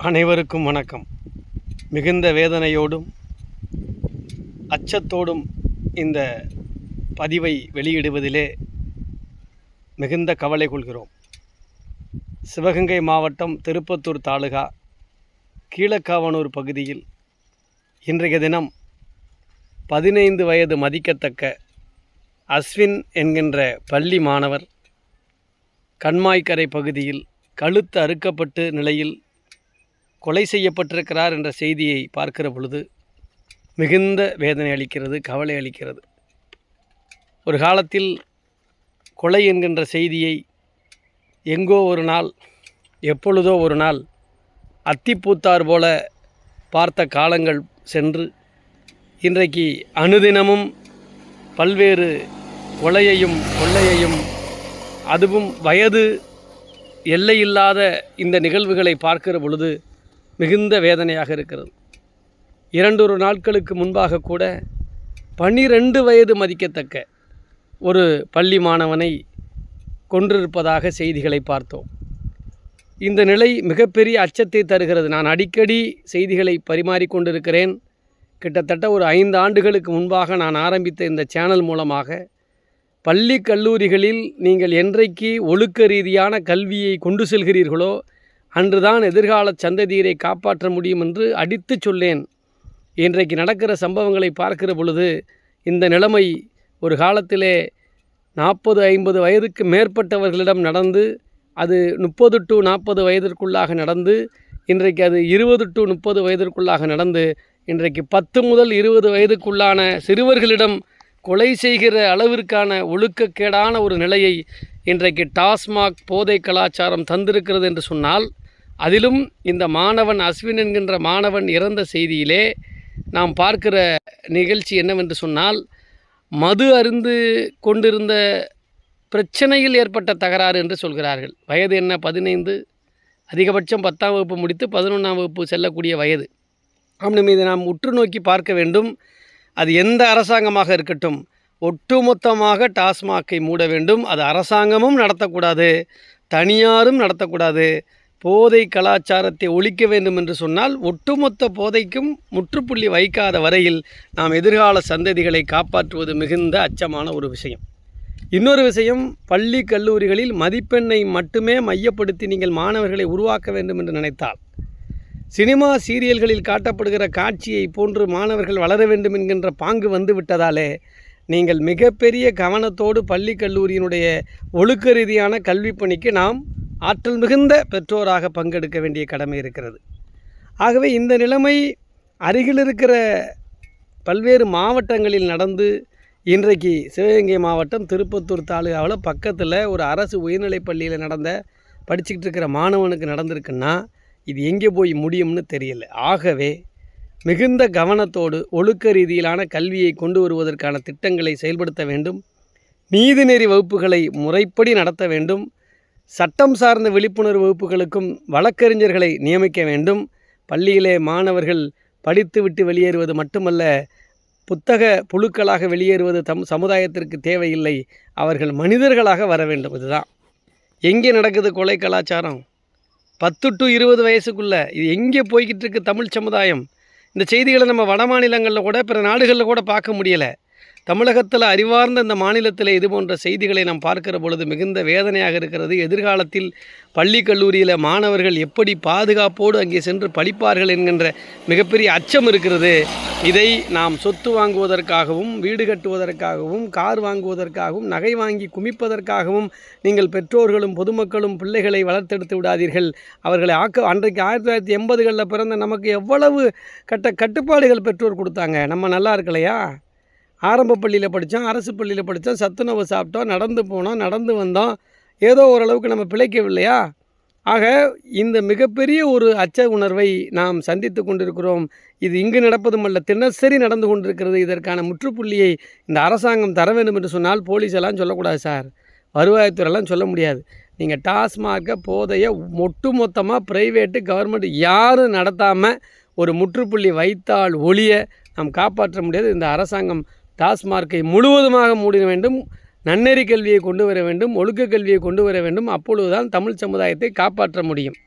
அனைவருக்கும் வணக்கம். மிகுந்த வேதனையோடும் அச்சத்தோடும் இந்த பதிவை வெளியிடுவதிலே மிகுந்த கவலை கொள்கிறோம். சிவகங்கை மாவட்டம் திருப்பத்தூர் தாலுகா கீழக்காவனூர் பகுதியில் இன்றைய தினம் 15 வயது மதிக்கத்தக்க அஸ்வின் என்கின்ற பள்ளி மாணவர் கண்மாய்க்கரை பகுதியில் கழுத்து அறுக்கப்பட்டு நிலையில் கொலை செய்யப்பட்டிருக்கிறார் என்ற செய்தியை பார்க்கிற பொழுது மிகுந்த வேதனை அளிக்கிறது, கவலை அளிக்கிறது. ஒரு காலத்தில் கொலை என்கின்ற செய்தியை எங்கோ ஒரு நாள், எப்பொழுதோ ஒரு நாள் அத்திப்பூத்தார் போல பார்த்த காலங்கள் சென்று இன்றைக்கு அனுதினமும் பல்வேறு கொலையையும் கொள்ளையையும், அதுவும் வயது எல்லையில்லாத இந்த நிகழ்வுகளை பார்க்கிற பொழுது மிகுந்த வேதனையாக இருக்கிறது. 2 நாட்களுக்கு முன்பாக கூட 12 வயது மதிக்கத்தக்க ஒரு பள்ளி மாணவனை கொன்றிருப்பதாக செய்திகளை பார்த்தோம். இந்த நிலை மிகப்பெரிய அச்சத்தை தருகிறது. நான் அடிக்கடி செய்திகளை பரிமாறிக்கொண்டிருக்கிறேன். கிட்டத்தட்ட ஒரு 5 ஆண்டுகளுக்கு முன்பாக நான் ஆரம்பித்த இந்த சேனல் மூலமாக பள்ளி கல்லூரிகளில் நீங்கள் என்றைக்கு ஒழுக்க ரீதியான கல்வியை கொண்டு செல்கிறீர்களோ அன்றுதான் எதிர்கால சந்ததியரை காப்பாற்ற முடியும் என்று அடித்து சொல்லேன். இன்றைக்கு நடக்கிற சம்பவங்களை பார்க்கிற பொழுது இந்த நிலைமை ஒரு காலத்திலே 40-50 வயதுக்கு மேற்பட்டவர்களிடம் நடந்து, அது 30 to 40 வயதிற்குள்ளாக நடந்து, இன்றைக்கு அது 20 to 30 வயதிற்குள்ளாக நடந்து, இன்றைக்கு 10 முதல் 20 வயதுக்குள்ளான சிறுவர்களிடம் கொலை செய்கிற அளவிற்கான ஒழுக்கக்கேடான ஒரு நிலையை இன்றைக்கு டாஸ்மாக் போதை கலாச்சாரம் தந்திருக்கிறது என்று சொன்னால், அதிலும் இந்த மாணவன் அஸ்வின் என்கின்ற மாணவன் இறந்த செய்தியிலே நாம் பார்க்கிற நிகழ்ச்சி என்னவென்று சொன்னால், மது அருந்து கொண்டிருந்த பிரச்சனையில் ஏற்பட்ட தகராறு என்று சொல்கிறார்கள். வயது என்ன? 15, அதிகபட்சம் 10ஆம் வகுப்பு முடித்து 11ஆம் வகுப்பு செல்லக்கூடிய வயது. அவன் இதை நாம் உற்று நோக்கி பார்க்க வேண்டும். அது எந்த அரசாங்கமாக இருக்கட்டும், ஒட்டுமொத்தமாக டாஸ்மாகை மூட வேண்டும். அது அரசாங்கமும் நடத்தக்கூடாது, தனியாரும் நடத்தக்கூடாது. போதை கலாச்சாரத்தை ஒழிக்க வேண்டும் என்று சொன்னால் ஒட்டுமொத்த போதைக்கும் முற்றுப்புள்ளி வைக்காத வரையில் நாம் எதிர்கால சந்ததிகளை காப்பாற்றுவது மிகுந்த அச்சமான ஒரு விஷயம். இன்னொரு விஷயம், பள்ளி கல்லூரிகளில் மதிப்பெண்ணை மட்டுமே மையப்படுத்தி நீங்கள் மாணவர்களை உருவாக்க வேண்டும் என்று நினைத்தால், சினிமா சீரியல்களில் காட்டப்படுகிற காட்சியை போன்று மாணவர்கள் வளர வேண்டும் என்கின்ற பாங்கு வந்து விட்டதாலே நீங்கள் மிகப்பெரிய கவனத்தோடு பள்ளி கல்லூரியினுடைய ஒழுக்க ரீதியான கல்வி பணிக்கு நாம் ஆற்றல் மிகுந்த பெற்றோராக பங்கெடுக்க வேண்டிய கடமை இருக்கிறது. ஆகவே இந்த நிலைமை அருகில் இருக்கிற பல்வேறு மாவட்டங்களில் நடந்து, இன்றைக்கு சிவகங்கை மாவட்டம் திருப்பத்தூர் தாலுகாவில் பக்கத்தில் ஒரு அரசு உயர்நிலைப் பள்ளியில் படிச்சுக்கிட்டு இருக்கிற மாணவனுக்கு நடந்திருக்குன்னா இது எங்கே போய் முடியும்னு தெரியல. ஆகவே மிகுந்த கவனத்தோடு ஒழுக்க ரீதியிலான கல்வியை கொண்டு வருவதற்கான திட்டங்களை செயல்படுத்த வேண்டும். நீதிநெறி வகுப்புகளை முறைப்படி நடத்த வேண்டும். சட்டம் சார்ந்த விழிப்புணர்வு வகுப்புகளுக்கும் வழக்கறிஞர்களை நியமிக்க வேண்டும். பள்ளியிலே மாணவர்கள் படித்துவிட்டு வெளியேறுவது மட்டுமல்ல, புத்தக புழுக்களாக வெளியேறுவது சமுதாயத்திற்கு தேவையில்லை. அவர்கள் மனிதர்களாக வர வேண்டும். இதுதான் எங்கே நடக்குது கொலை கலாச்சாரம்? 10 to 20 வயசுக்குள்ளே இது எங்கே போய்கிட்டு இருக்கு தமிழ் சமுதாயம்? இந்த செய்திகளை நம்ம வட மாநிலங்களில் கூட பிற நாடுகளில் கூட பார்க்க முடியலை. தமிழகத்தில் அறிவார்ந்த இந்த மாநிலத்தில் இது போன்ற செய்திகளை நாம் பார்க்கிற பொழுது மிகுந்த வேதனையாக இருக்கிறது. எதிர்காலத்தில் பள்ளி கல்லூரியில் மாணவர்கள் எப்படி பாதுகாப்போடு அங்கே சென்று படிப்பார்கள் என்கின்ற மிகப்பெரிய அச்சம் இருக்கிறது. இதை நாம் சொத்து வாங்குவதற்காகவும், வீடு கட்டுவதற்காகவும், கார் வாங்குவதற்காகவும், நகை வாங்கி குமிப்பதற்காகவும் நீங்கள் பெற்றோர்களும் பொதுமக்களும் பிள்ளைகளை வளர்த்தெடுத்து விடாதீர்கள். அவர்களை அன்றைக்கு 1980களில் பிறந்த நமக்கு எவ்வளவு கட்டுப்பாடுகள் பெற்றோர் கொடுத்தாங்க. நம்ம நல்லா இருக்கலையா? ஆரம்ப பள்ளியில் படித்தோம், அரசு பள்ளியில் படித்தோம், சத்துணவு சாப்பிட்டோம், நடந்து போனோம், நடந்து வந்தோம், ஏதோ ஓரளவுக்கு நம்ம பிழைக்கவில்லையா? ஆக இந்த மிகப்பெரிய ஒரு அச்ச உணர்வை நாம் சந்தித்து கொண்டிருக்கிறோம். இது இங்கு நடப்பதுமல்ல, தினசரி நடந்து கொண்டிருக்கிறது. இதற்கான முற்றுப்புள்ளியை இந்த அரசாங்கம் தர வேண்டும் என்று சொன்னால் போலீஸ் எல்லாம் சொல்லக்கூடாது சார், வருவாய்த்துறையெல்லாம் சொல்ல முடியாது. நீங்கள் டாஸ்மார்க்கை போதையை ஒட்டுமொத்தமாக ப்ரைவேட்டு கவர்மெண்ட் யாரும் நடத்தாமல் ஒரு முற்றுப்புள்ளி வைத்தால் ஒழிய நாம் காப்பாற்ற முடியாது. இந்த அரசாங்கம் டாஸ்மார்க்கை முழுவதுமாக மூட வேண்டும். நன்னெறி கல்வியை கொண்டு வர வேண்டும், ஒழுக்க கல்வியை கொண்டு வர வேண்டும். அப்பொழுதுதான் தமிழ் சமுதாயத்தை காப்பாற்ற முடியும்.